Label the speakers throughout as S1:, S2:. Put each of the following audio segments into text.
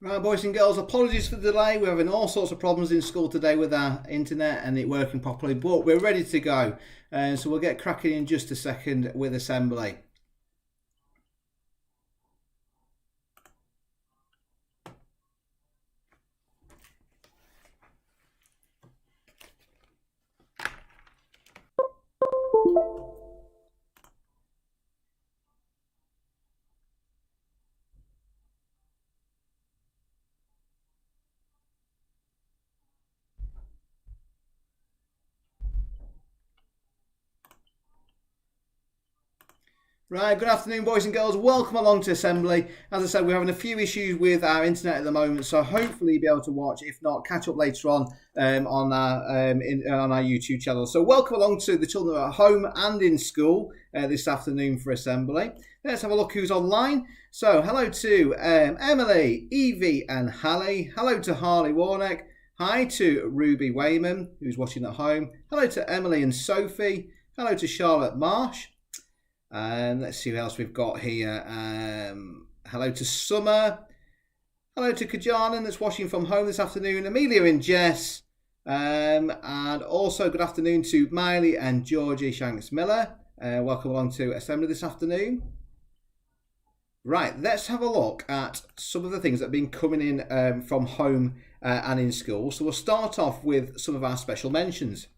S1: Right, boys and girls, apologies for the delay. We're having all sorts of problems in school today with our internet and it working properly, but we're ready to go. So we'll get cracking in just a second with assembly. Right, good afternoon, boys and girls. Welcome along to assembly. As I said, we're having a few issues with our internet at the moment, so hopefully you'll be able to watch. If not, catch up later on on our YouTube channel. So welcome along to the children at home and in school this afternoon for assembly. Let's have a look who's online. So hello to Emily, Evie and Hallie. Hello to Harley Warnock. Hi to Ruby Wayman, who's watching at home. Hello to Emily and Sophie. Hello to Charlotte Marsh. Let's see who else we've got here. Hello to Summer. Hello to Kajanan that's watching from home this afternoon. Amelia and Jess. And also good afternoon to Miley and Georgie Shanks Miller. Welcome along to assembly this afternoon. Right, let's have a look at some of the things that have been coming in from home and in school. So we'll start off with some of our special mentions.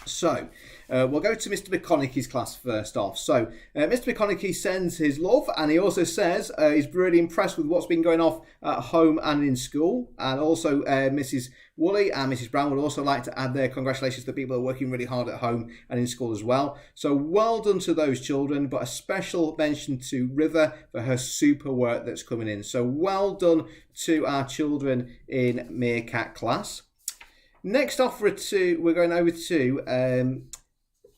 S1: So we'll go to Mr. McConaughey's class first off. So Mr. McConaughey sends his love, and he also says he's really impressed with what's been going off at home and in school. And also Mrs. Woolley and Mrs. Brown would also like to add their congratulations to people who are working really hard at home and in school as well. So well done to those children, but a special mention to River for her super work that's coming in. So well done to our children in Meerkat class. Next off, we're going over to,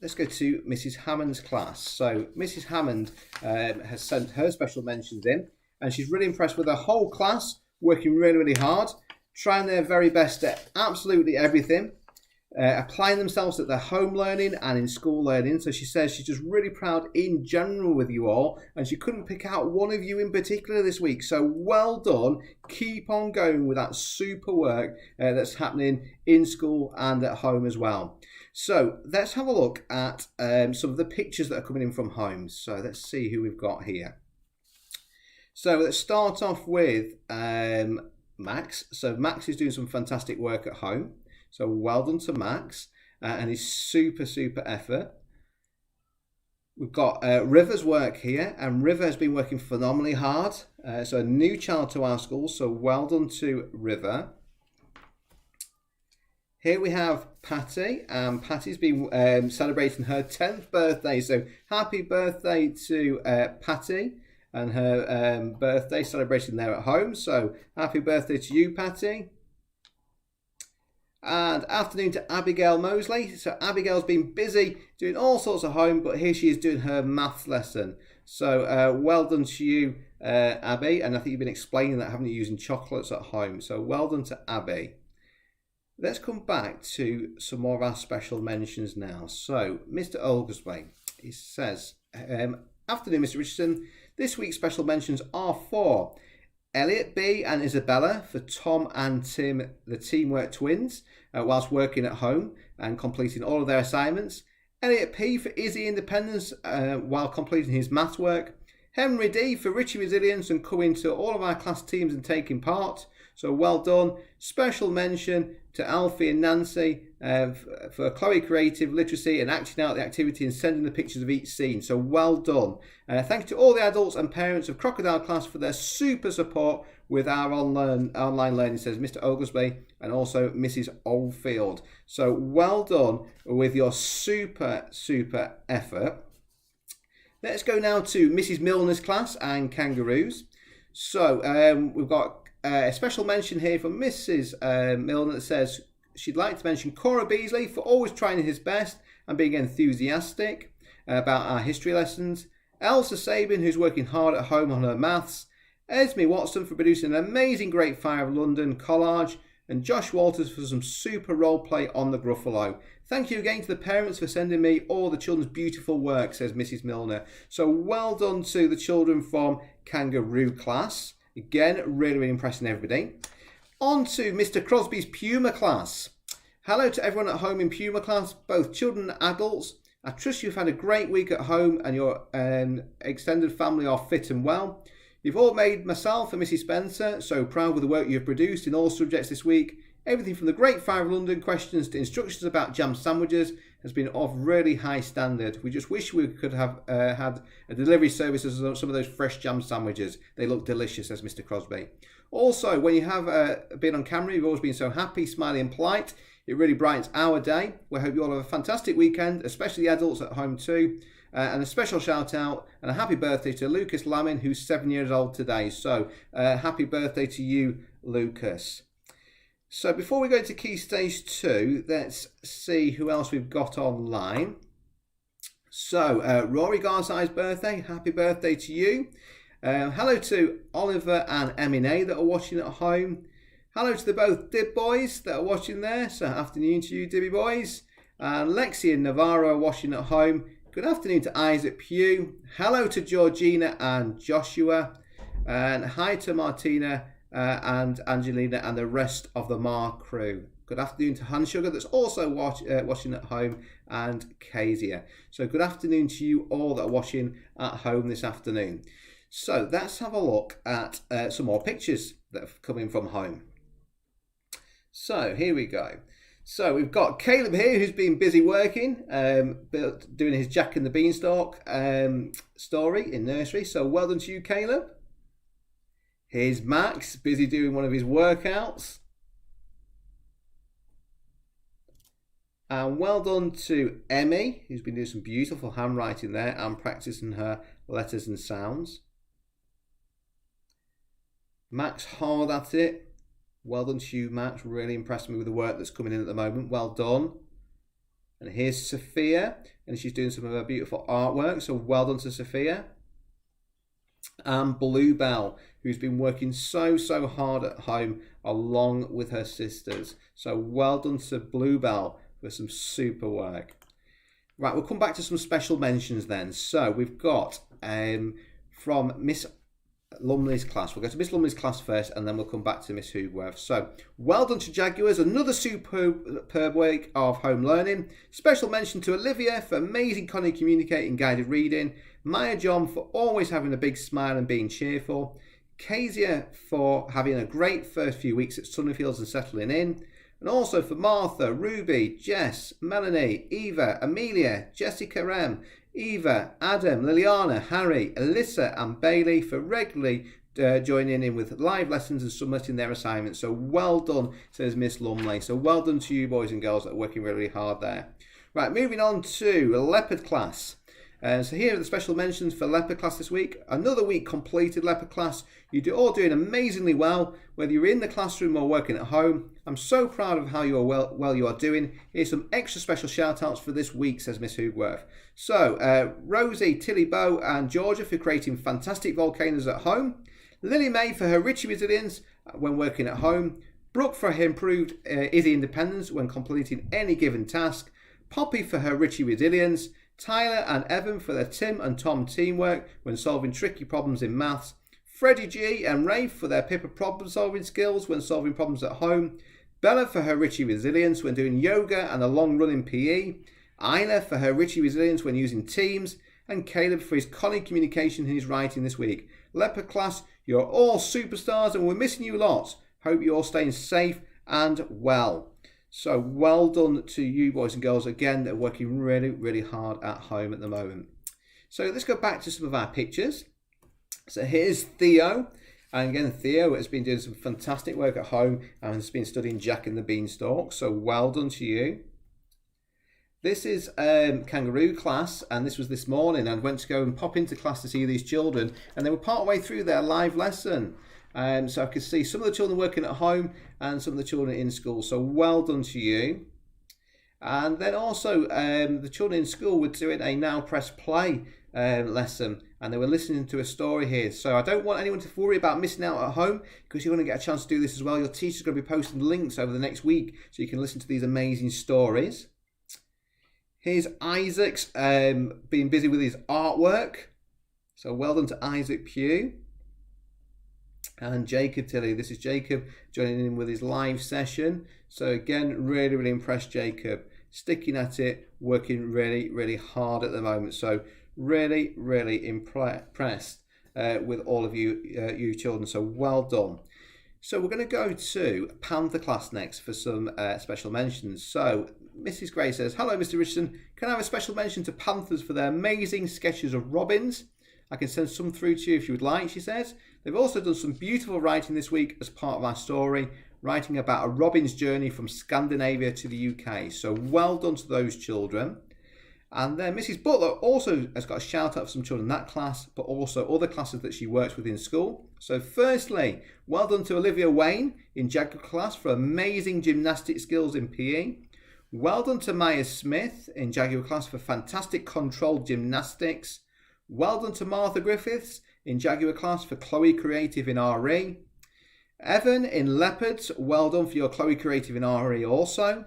S1: let's go to Mrs. Hammond's class. So Mrs. Hammond has sent her special mentions in, and she's really impressed with her whole class, working really, really hard, trying their very best at absolutely everything, applying themselves at their home learning and in school learning. So she says she's just really proud in general with you all, and she couldn't pick out one of you in particular this week. So well done. Keep on going with that super work that's happening in school and at home as well. So let's have a look at some of the pictures that are coming in from home. So let's see who we've got here. So let's start off with Max. So Max is doing some fantastic work at home. So well done to Max and his super effort. We've got River's work here, and River has been working phenomenally hard. So a new child to our school, so well done to River. Here we have Patty, and Patty's been celebrating her 10th birthday. So happy birthday to Patty and her birthday celebration there at home. So happy birthday to you, Patty. And afternoon to Abigail Mosley. So Abigail's been busy doing all sorts of home, but here she is doing her maths lesson. So well done to you, Abby. And I think you've been explaining that, haven't you, using chocolates at home. So well done to Abby. Let's come back to some more of our special mentions now. So Mr. Oglesby, he says, afternoon, Mr. Richardson. This week's special mentions are for Elliot B and Isabella, for Tom and Tim, the teamwork twins, whilst working at home and completing all of their assignments. Elliot P for Izzy Independence while completing his maths work. Henry D for Richie Resilience and coming to all of our class teams and taking part. So well done. Special mention to Alfie and Nancy for Chloe Creative Literacy and acting out the activity and sending the pictures of each scene. So well done. Thank you to all the adults and parents of Crocodile class for their super support with our online learning, says Mr. Oglesby and also Mrs. Oldfield. So well done with your super effort. Let's go now to Mrs. Milner's class and kangaroos. So we've got a special mention here from Mrs. Milner that says she'd like to mention Cora Beasley for always trying his best and being enthusiastic about our history lessons. Elsa Sabin, who's working hard at home on her maths. Esme Watson for producing an amazing Great Fire of London collage. And Josh Walters for some super role play on the Gruffalo. Thank you again to the parents for sending me all the children's beautiful work, says Mrs. Milner. So well done to the children from Kangaroo class. Again, really, really impressing everybody. On to Mr. Crosby's Puma class. Hello to everyone at home in Puma class, both children and adults. I trust you've had a great week at home and your extended family are fit and well. You've all made myself and Mrs. Spencer so proud with the work you've produced in all subjects this week. Everything from the Great Fire of London questions to instructions about jam sandwiches has been of really high standard. We just wish we could have had a delivery service of some of those fresh jam sandwiches. They look delicious, says Mr. Crosby. Also, when you have been on camera, you've always been so happy, smiley and polite. It really brightens our day. We hope you all have a fantastic weekend, especially the adults at home too. And a special shout out and a happy birthday to Lucas Lamin, who's 7 years old today. So happy birthday to you, Lucas. So before we go into Key Stage 2, let's see who else we've got online. So Rory Garsai's birthday, happy birthday to you. Hello to Oliver and Emine that are watching at home. Hello to the both Dib boys that are watching there. So afternoon to you, Dibby boys. And Lexi and Navarro are watching at home. Good afternoon to Isaac Pugh. Hello to Georgina and Joshua. And hi to Martina and Angelina and the rest of the Mar crew. Good afternoon to Han Sugar that's also watching at home, and Kezia. So good afternoon to you all that are watching at home this afternoon. So let's have a look at some more pictures that have come in from home. So here we go. So we've got Caleb here who's been busy working, doing his Jack and the Beanstalk story in nursery. So well done to you, Caleb. Here's Max, busy doing one of his workouts. And well done to Emmy, who's been doing some beautiful handwriting there and practicing her letters and sounds. Max hard at it. Well done to you, Max. Really impressed me with the work that's coming in at the moment. Well done. And here's Sophia, and she's doing some of her beautiful artwork. So well done to Sophia. And Bluebell, who's been working so hard at home along with her sisters. So well done to Bluebell for some super work. Right, we'll come back to some special mentions then. So we've got from Miss Lumley's class. We'll go to Miss Lumley's class first and then we'll come back to Miss Hoogworth. So well done to Jaguars, another superb week of home learning. Special mention to Olivia for amazing Connie communicating guided reading. Maya John for always having a big smile and being cheerful. Kezia for having a great first few weeks at Sunnyfields and settling in. And also for Martha, Ruby, Jess, Melanie, Eva, Amelia, Jessica M, Eva, Adam, Liliana, Harry, Alyssa and Bailey for regularly joining in with live lessons and submitting their assignments. So well done, says Miss Lumley. So well done to you boys and girls that are working really hard there. Right, moving on to Leopard class. So here are the special mentions for Leopard class this week. Another week completed Leopard class. You're all doing amazingly well, whether you're in the classroom or working at home. I'm so proud of how well you are doing. Here's some extra special shout outs for this week, says Miss Hoogworth. So Rosie, Tilly Bow and Georgia for creating fantastic volcanoes at home. Lily May for her Richie resilience when working at home. Brooke for her improved Izzy independence when completing any given task. Poppy for her Richie resilience. Tyler and Evan for their Tim and Tom teamwork when solving tricky problems in maths. Freddie G and Ray for their Pippa problem solving skills when solving problems at home. Bella for her Richie resilience when doing yoga and a long run in PE. Isla for her Richie resilience when using Teams. And Caleb for his Connie communication in his writing this week. Leopard class, you're all superstars and we're missing you lots. Hope you're all staying safe and well. So well done to you boys and girls again that are working really hard at home at the moment. So let's go back to some of our pictures. So here's Theo. And again, Theo has been doing some fantastic work at home and has been studying Jack and the Beanstalk. So well done to you. This is Kangaroo class, and this was this morning. I went to go and pop into class to see these children, and they were part way through their live lesson. So I could see some of the children working at home and some of the children in school. So well done to you. And then also the children in school were doing a Now Press Play lesson, and they were listening to a story here. So I don't want anyone to worry about missing out at home, because you're going to get a chance to do this as well. Your teacher's going to be posting links over the next week so you can listen to these amazing stories. Here's Isaac's being busy with his artwork. So well done to Isaac Pugh. And Jacob Tilley, this is Jacob joining in with his live session. So again, really, really impressed, Jacob. Sticking at it, working really, really hard at the moment. So really, really impressed with all of you children. So well done. So we're going to go to Panther class next for some special mentions. So Mrs. Gray says, hello, Mr. Richardson. Can I have a special mention to Panthers for their amazing sketches of robins? I can send some through to you if you would like, she says. They've also done some beautiful writing this week as part of our story, writing about a robin's journey from Scandinavia to the UK. So well done to those children. And then Mrs. Butler also has got a shout out for some children in that class, but also other classes that she works with in school. So firstly, well done to Olivia Wayne in Jaguar class for amazing gymnastic skills in PE. Well done to Maya Smith in Jaguar class for fantastic controlled gymnastics. Well done to Martha Griffiths in Jaguar class for Chloe Creative in RE. Evan in Leopards, well done for your Chloe Creative in RE also.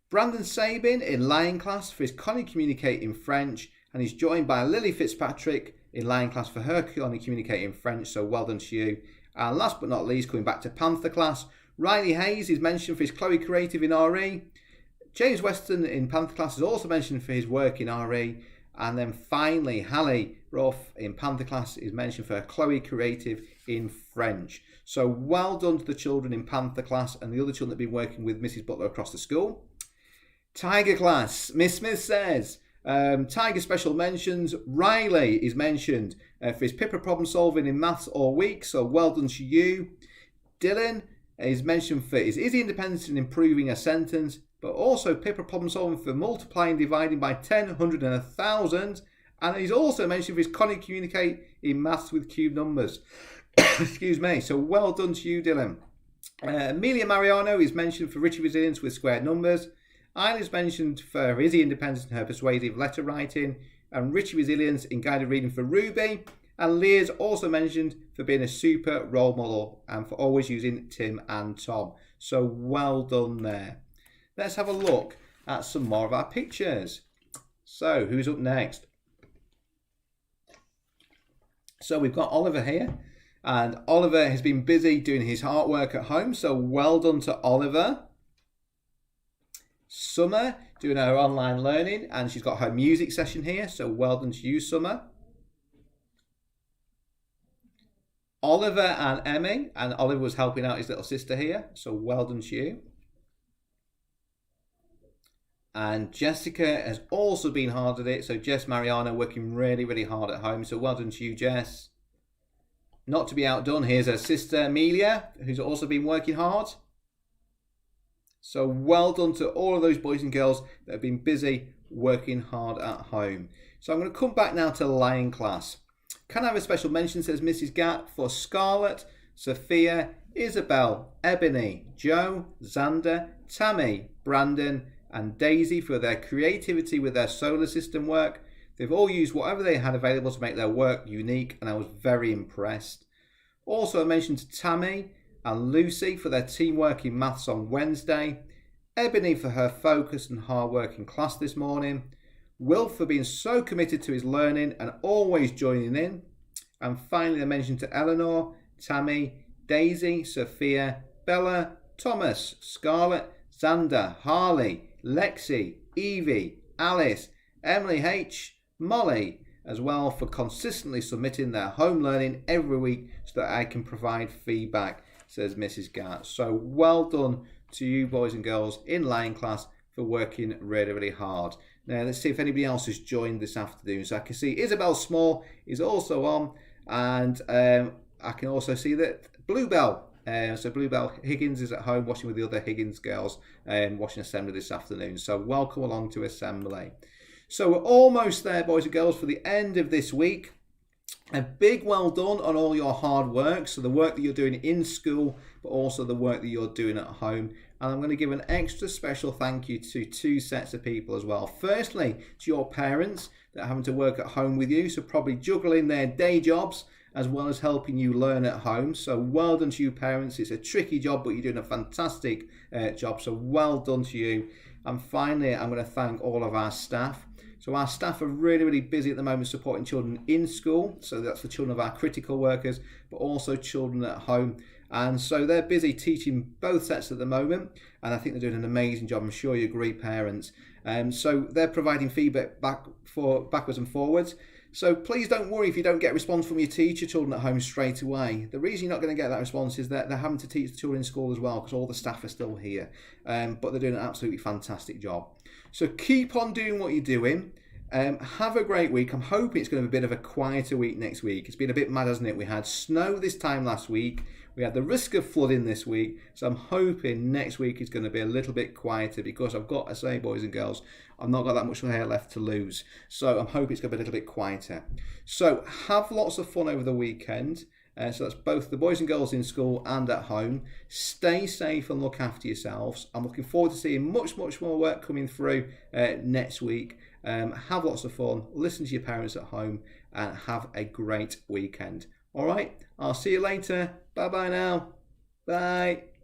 S1: Brandon Sabin in Lion class for his Connie Communicate in French, and he's joined by Lily Fitzpatrick in Lion class for her Connie Communicate in French, so well done to you. And last but not least, coming back to Panther class, Riley Hayes is mentioned for his Chloe Creative in RE. James Weston in Panther class is also mentioned for his work in RE. And then finally, Hallie Ruff in Panther class is mentioned for her Chloe Creative in French. So well done to the children in Panther class and the other children that have been working with Mrs. Butler across the school. Tiger class, Miss Smith says, Tiger special mentions. Riley is mentioned for his Pippa problem solving in maths all week, so well done to you. Dylan is mentioned for his Easy Independence in improving a sentence, but also Pippa problem solving for multiplying, dividing by 10, 100 and 1,000. And he's also mentioned for his Connie Communicate in maths with cube numbers. Excuse me, so well done to you, Dylan. Amelia Mariano is mentioned for Richie Resilience with square numbers. Isla's mentioned for Izzy Independence and her persuasive letter writing, and Richie Resilience in guided reading for Ruby. And Leah's also mentioned for being a super role model and for always using Tim and Tom. So well done there. Let's have a look at some more of our pictures. So who's up next? So we've got Oliver here, and Oliver has been busy doing his artwork at home. So well done to Oliver. Summer doing her online learning, and she's got her music session here, so well done to you, Summer. Oliver and Emmy, and Oliver was helping out his little sister here, so well done to you. And Jessica has also been hard at it, so Jess Mariano working really, really hard at home, so well done to you, Jess. Not to be outdone, here's her sister Amelia, who's also been working hard. So well done to all of those boys and girls that have been busy working hard at home. So I'm going to come back now to Lion class. Can I have a special mention, says Mrs. Gatt, for Scarlett, Sophia, Isabel, Ebony, Joe, Xander, Tammy, Brandon and Daisy for their creativity with their solar system work. They've all used whatever they had available to make their work unique, and I was very impressed. Also a mention to Tammy and Lucy for their teamwork in maths on Wednesday, Ebony for her focus and hard work in class this morning, Will for being so committed to his learning and always joining in, and finally a mention to Eleanor, Tammy, Daisy, Sophia, Bella, Thomas, Scarlett, Xander, Harley, Lexi, Evie, Alice, Emily H, Molly, as well for consistently submitting their home learning every week so that I can provide feedback, says Mrs. Gart. So well done to you boys and girls in Lion class for working really, really hard. Now let's see if anybody else has joined this afternoon. So I can see Isabel Small is also on, and I can also see that Bluebell. So Bluebell Higgins is at home watching with the other Higgins girls watching assembly this afternoon. So welcome along to assembly. So we're almost there, boys and girls, for the end of this week. A big well done on all your hard work. So the work that you're doing in school, but also the work that you're doing at home. And I'm going to give an extra special thank you to two sets of people as well. Firstly, to your parents that are having to work at home with you. So probably juggling their day jobs as well as helping you learn at home. So well done to you parents. It's a tricky job, but you're doing a fantastic job. So well done to you. And finally, I'm going to thank all of our staff. So our staff are really busy at the moment supporting children in school. So that's the children of our critical workers, but also children at home. And so they're busy teaching both sets at the moment, and I think they're doing an amazing job. I'm sure you agree, parents. So they're providing feedback backwards and forwards. So please don't worry if you don't get a response from your teacher, children at home straight away. The reason you're not going to get that response is that they're having to teach the children in school as well, because all the staff are still here. But they're doing an absolutely fantastic job. So keep on doing what you're doing. Have a great week. I'm hoping it's going to be a bit of a quieter week next week. It's been a bit mad, hasn't it? We had snow this time last week. We had the risk of flooding this week. So I'm hoping next week is going to be a little bit quieter, because I've got to say, boys and girls, I've not got that much hair left to lose. So I'm hoping it's going to be a little bit quieter. So have lots of fun over the weekend. So that's both the boys and girls in school and at home. Stay safe and look after yourselves. I'm looking forward to seeing much more work coming through next week. Have lots of fun. Listen to your parents at home and have a great weekend. All right, I'll see you later. Bye now. Bye.